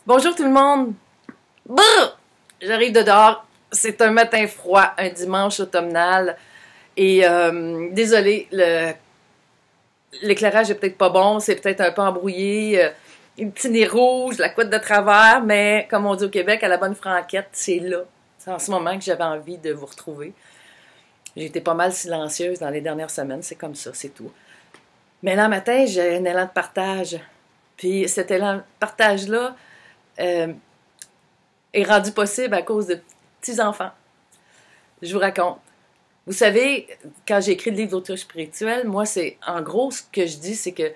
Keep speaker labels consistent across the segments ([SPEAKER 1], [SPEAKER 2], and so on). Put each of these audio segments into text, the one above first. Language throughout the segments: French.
[SPEAKER 1] Bonjour tout le monde! Brrr! J'arrive de dehors. C'est un matin froid, un dimanche automnal. Et désolé, l'éclairage est peut-être pas bon, c'est peut-être un peu embrouillé. Un petit nez rouge, la couette de travers, mais comme on dit au Québec, à la bonne franquette, c'est là. C'est en ce moment que j'avais envie de vous retrouver. J'ai été pas mal silencieuse dans les dernières semaines, c'est comme ça, c'est tout. Mais là, matin, j'ai un élan de partage. Puis cet élan de partage-là est rendu possible à cause de petits-enfants. Je vous raconte. Vous savez, quand j'ai écrit le livre d'autruche spirituelle, moi, c'est en gros, ce que je dis, c'est que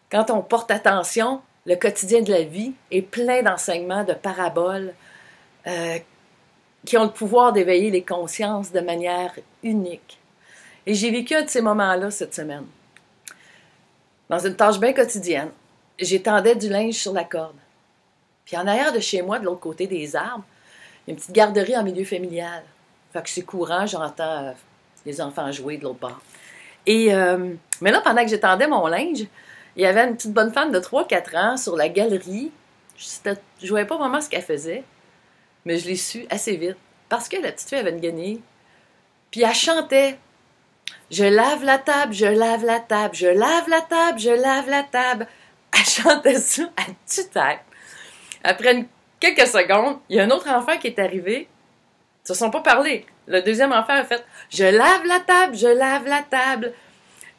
[SPEAKER 1] quand on porte attention, le quotidien de la vie est plein d'enseignements, de paraboles qui ont le pouvoir d'éveiller les consciences de manière unique. Et j'ai vécu un de ces moments-là cette semaine. Dans une tâche bien quotidienne, j'étendais du linge sur la corde. Puis en arrière de chez moi, de l'autre côté des arbres, il y a une petite garderie en milieu familial. Fait que c'est courant, j'entends les enfants jouer de l'autre bord. Mais là, pendant que j'étendais mon linge, il y avait une petite bonne femme de 3-4 ans sur la galerie. Je ne voyais pas vraiment ce qu'elle faisait, mais je l'ai su assez vite. Parce que la petite fille avait une guenille. Puis elle chantait. Je lave la table, je lave la table, je lave la table, je lave la table. Elle chantait ça à tue-tête. Après quelques secondes, il y a un autre enfant qui est arrivé. Ils ne se sont pas parlé. Le deuxième enfant a fait « Je lave la table, je lave la table ».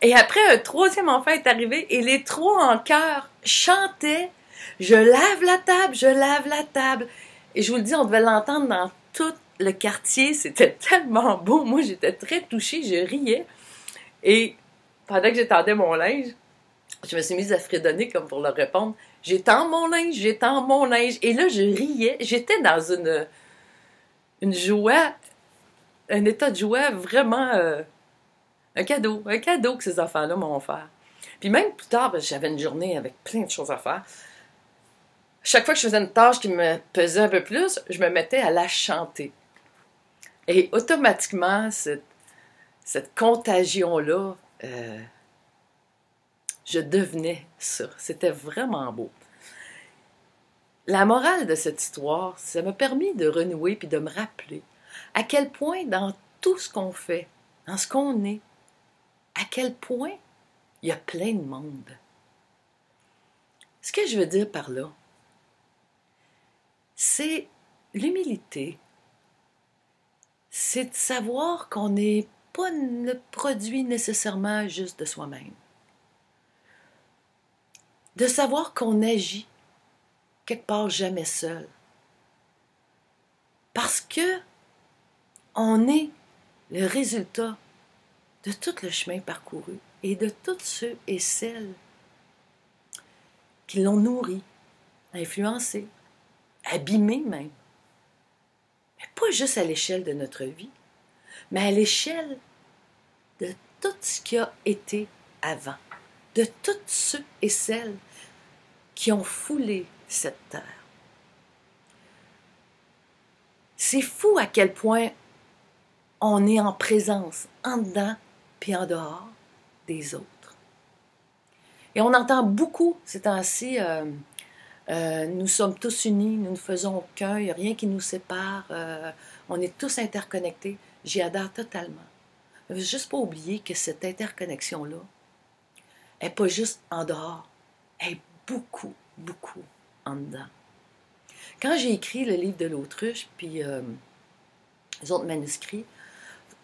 [SPEAKER 1] Et après, un troisième enfant est arrivé et les trois en chœur chantaient « Je lave la table, je lave la table ». Et je vous le dis, on devait l'entendre dans tout le quartier. C'était tellement beau. Moi, j'étais très touchée, je riais. Et pendant que j'étendais mon linge, je me suis mise à fredonner comme pour leur répondre « J'étends mon linge, j'étends mon linge ». Et là, je riais. J'étais dans une joie, un état de joie vraiment un cadeau que ces enfants-là m'ont offert. Puis même plus tard, j'avais une journée avec plein de choses à faire. Chaque fois que je faisais une tâche qui me pesait un peu plus, je me mettais à la chanter. Et automatiquement, cette contagion-là, je devenais ça. C'était vraiment beau. La morale de cette histoire, ça m'a permis de renouer puis de me rappeler à quel point dans tout ce qu'on fait, dans ce qu'on est, à quel point il y a plein de monde. Ce que je veux dire par là, c'est l'humilité. C'est de savoir qu'on n'est pas le produit nécessairement juste de soi-même. De savoir qu'on agit quelque part jamais seul. Parce que on est le résultat de tout le chemin parcouru et de tous ceux et celles qui l'ont nourri, influencé, abîmé même. Mais pas juste à l'échelle de notre vie, mais à l'échelle de tout ce qui a été avant, de tous ceux et celles qui ont foulé cette terre. C'est fou à quel point on est en présence, en dedans puis en dehors des autres. Et on entend beaucoup ces temps-ci, nous sommes tous unis, nous ne faisons qu'un, il n'y a rien qui nous sépare, on est tous interconnectés. J'y adhère totalement. Il ne faut juste pas oublier que cette interconnexion-là n'est pas juste en dehors, elle est beaucoup, beaucoup en dedans. Quand j'ai écrit le livre de l'autruche, puis les autres manuscrits,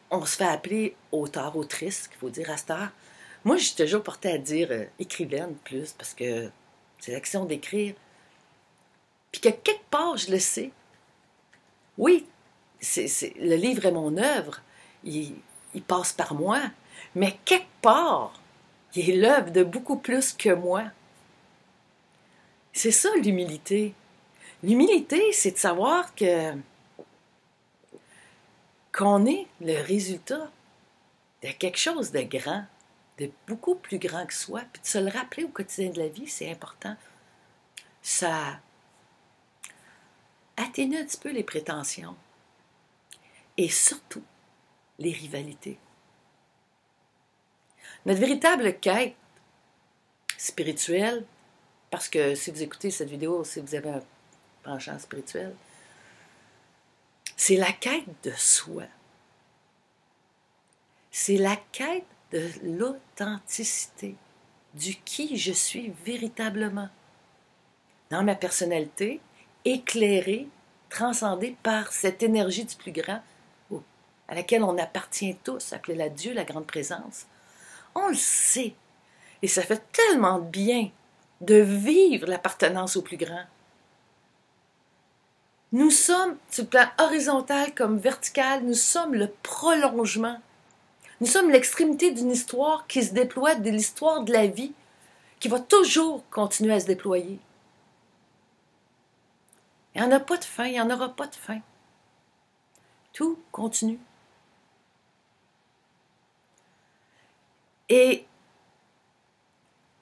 [SPEAKER 1] on se fait appeler auteur, autrice, qu'il faut dire à cette heure. Moi, je suis toujours portée à dire écrivaine plus, parce que c'est l'action d'écrire. Puis que quelque part, je le sais. Oui, le livre est mon œuvre, il passe par moi, mais quelque part, il est l'œuvre de beaucoup plus que moi. C'est ça l'humilité. L'humilité, c'est de savoir qu'on est le résultat de quelque chose de grand, de beaucoup plus grand que soi, puis de se le rappeler au quotidien de la vie, c'est important. Ça atténue un petit peu les prétentions et surtout les rivalités. Notre véritable quête spirituelle, parce que si vous écoutez cette vidéo, si vous avez penchant spirituel. C'est la quête de soi. C'est la quête de l'authenticité, du qui je suis véritablement, dans ma personnalité, éclairée, transcendée par cette énergie du plus grand, à laquelle on appartient tous, appelée la Dieu, la grande présence. On le sait. Et ça fait tellement de bien de vivre l'appartenance au plus grand. Nous sommes, sur le plan horizontal comme vertical, nous sommes le prolongement. Nous sommes l'extrémité d'une histoire qui se déploie de l'histoire de la vie, qui va toujours continuer à se déployer. Il n'y en a pas de fin, il n'y en aura pas de fin. Tout continue. Et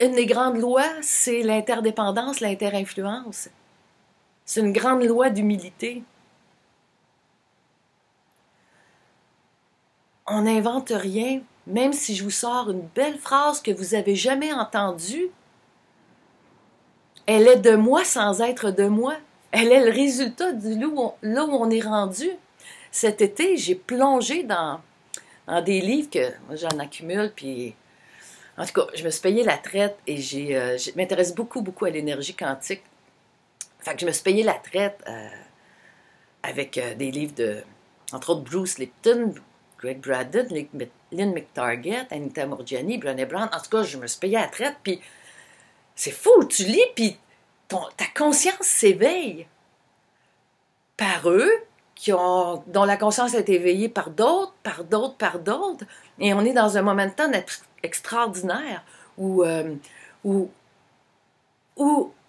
[SPEAKER 1] une des grandes lois, c'est l'interdépendance, l'interinfluence. C'est une grande loi d'humilité. On n'invente rien, même si je vous sors une belle phrase que vous n'avez jamais entendue. Elle est de moi sans être de moi. Elle est le résultat de là où on est rendu. Cet été, j'ai plongé dans des livres que moi, j'en accumule, puis en tout cas, je me suis payé la traite et je m'intéresse beaucoup, beaucoup à l'énergie quantique. Fait que je me suis payé la traite avec des livres de, entre autres, Bruce Lipton, Greg Braden, Lynn McTarget, Anita Moorjani, Brené Brown. En tout cas, je me suis payé la traite, puis c'est fou, tu lis, puis ta conscience s'éveille par eux, dont la conscience a été éveillée par d'autres, et on est dans un momentum extraordinaire où il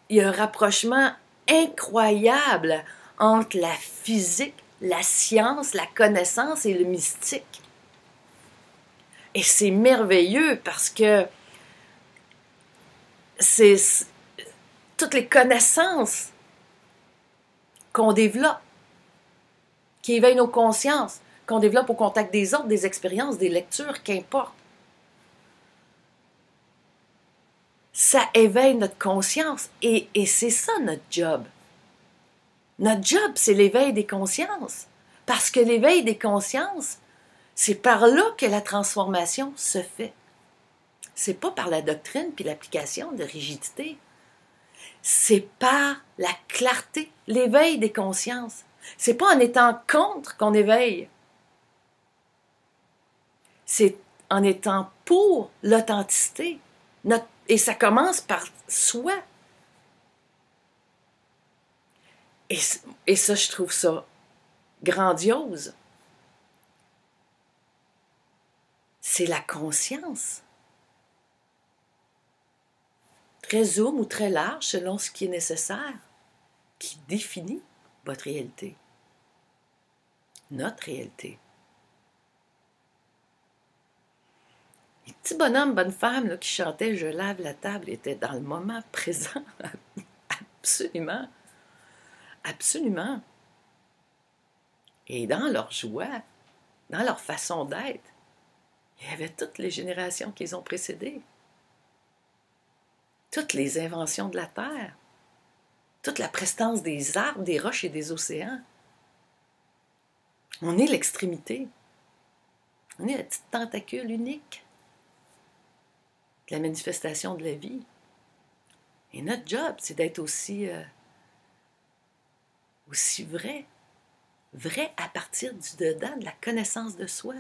[SPEAKER 1] y a un rapprochement incroyable entre la physique, la science, la connaissance et le mystique. Et c'est merveilleux parce que c'est toutes les connaissances qu'on développe, qui éveillent nos consciences, qu'on développe au contact des autres, des expériences, des lectures, qu'importe. Ça éveille notre conscience et c'est ça notre job. Notre job, c'est l'éveil des consciences. Parce que l'éveil des consciences, c'est par là que la transformation se fait. C'est pas par la doctrine puis l'application de rigidité. C'est par la clarté, l'éveil des consciences. C'est pas en étant contre qu'on éveille. C'est en étant pour l'authenticité. Et ça commence par soi. Et ça, je trouve ça grandiose. C'est la conscience. Très zoom ou très large, selon ce qui est nécessaire, qui définit votre réalité. Notre réalité. Les petits bonhommes, bonnes femmes là, qui chantaient « Je lave la table » étaient dans le moment présent. Absolument. Absolument. Et dans leur joie, dans leur façon d'être, il y avait toutes les générations qui les ont précédées. Toutes les inventions de la Terre. Toute la prestance des arbres, des roches et des océans. On est l'extrémité. On est la petite tentacule unique de la manifestation de la vie. Et notre job, c'est d'être aussi vrai. Vrai à partir du dedans, de la connaissance de soi.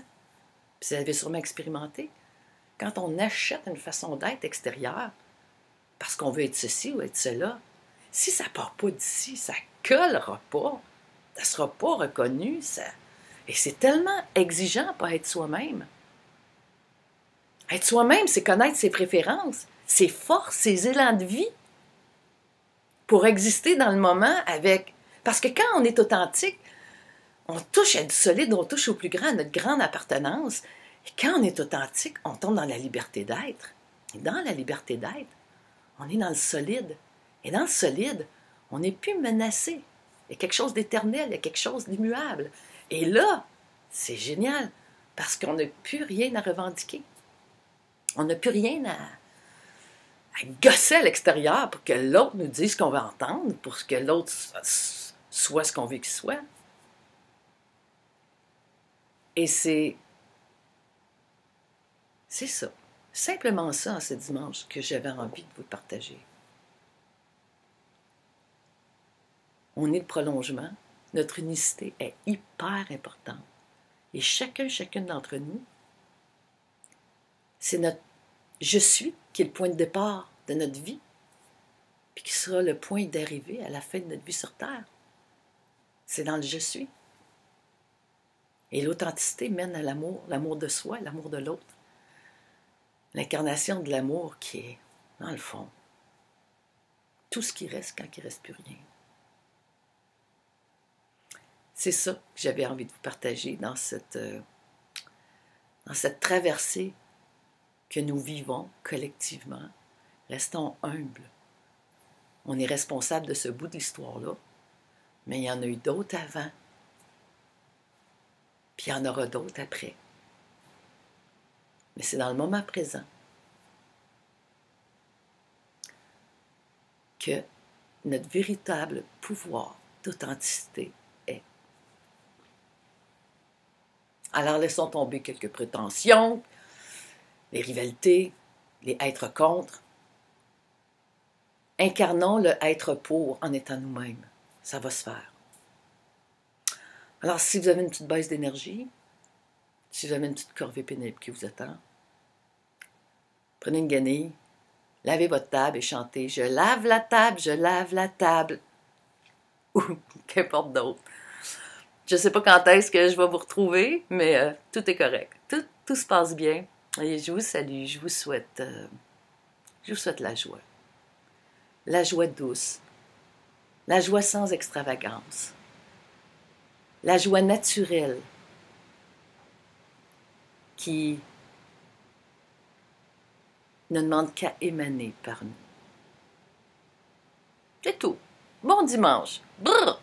[SPEAKER 1] Puis vous avez sûrement expérimenté. Quand on achète une façon d'être extérieure, parce qu'on veut être ceci ou être cela, si ça ne part pas d'ici, ça ne collera pas. Ça ne sera pas reconnu. Et c'est tellement exigeant pour être soi-même. Être soi-même, c'est connaître ses préférences, ses forces, ses élans de vie pour exister dans le moment avec... Parce que quand on est authentique, on touche à du solide, on touche au plus grand, à notre grande appartenance. Et quand on est authentique, on tombe dans la liberté d'être. Et dans la liberté d'être, on est dans le solide. Et dans le solide, on n'est plus menacé. Il y a quelque chose d'éternel, il y a quelque chose d'immuable. Et là, c'est génial, parce qu'on n'a plus rien à revendiquer. On n'a plus rien à gosser à l'extérieur pour que l'autre nous dise ce qu'on veut entendre, pour que l'autre soit ce qu'on veut qu'il soit. Et c'est ça. Simplement ça, en ce dimanche, que j'avais envie de vous partager. On est le prolongement. Notre unicité est hyper importante. Et chacune d'entre nous, c'est notre « je suis » qui est le point de départ de notre vie, puis qui sera le point d'arrivée à la fin de notre vie sur Terre. C'est dans le « je suis ». Et l'authenticité mène à l'amour de soi, l'amour de l'autre. L'incarnation de l'amour qui est, dans le fond, tout ce qui reste quand il ne reste plus rien. C'est ça que j'avais envie de vous partager dans cette traversée que nous vivons collectivement. Restons humbles. On est responsable de ce bout de l'histoire-là, mais il y en a eu d'autres avant, puis il y en aura d'autres après. Mais c'est dans le moment présent que notre véritable pouvoir d'authenticité est. Alors laissons tomber quelques prétentions, les rivalités, les être contre. Incarnons le être pour en étant nous-mêmes. Ça va se faire. Alors si vous avez une petite baisse d'énergie, si vous avez une petite corvée pénible qui vous attend, prenez une guenille, lavez votre table et chantez « Je lave la table, je lave la table » ou qu'importe d'autre. Je ne sais pas quand est-ce que je vais vous retrouver, mais tout est correct. Tout se passe bien. Et je vous salue, je vous souhaite la joie. La joie douce. La joie sans extravagance. La joie naturelle qui ne demande qu'à émaner par nous. C'est tout. Bon dimanche. Brrr!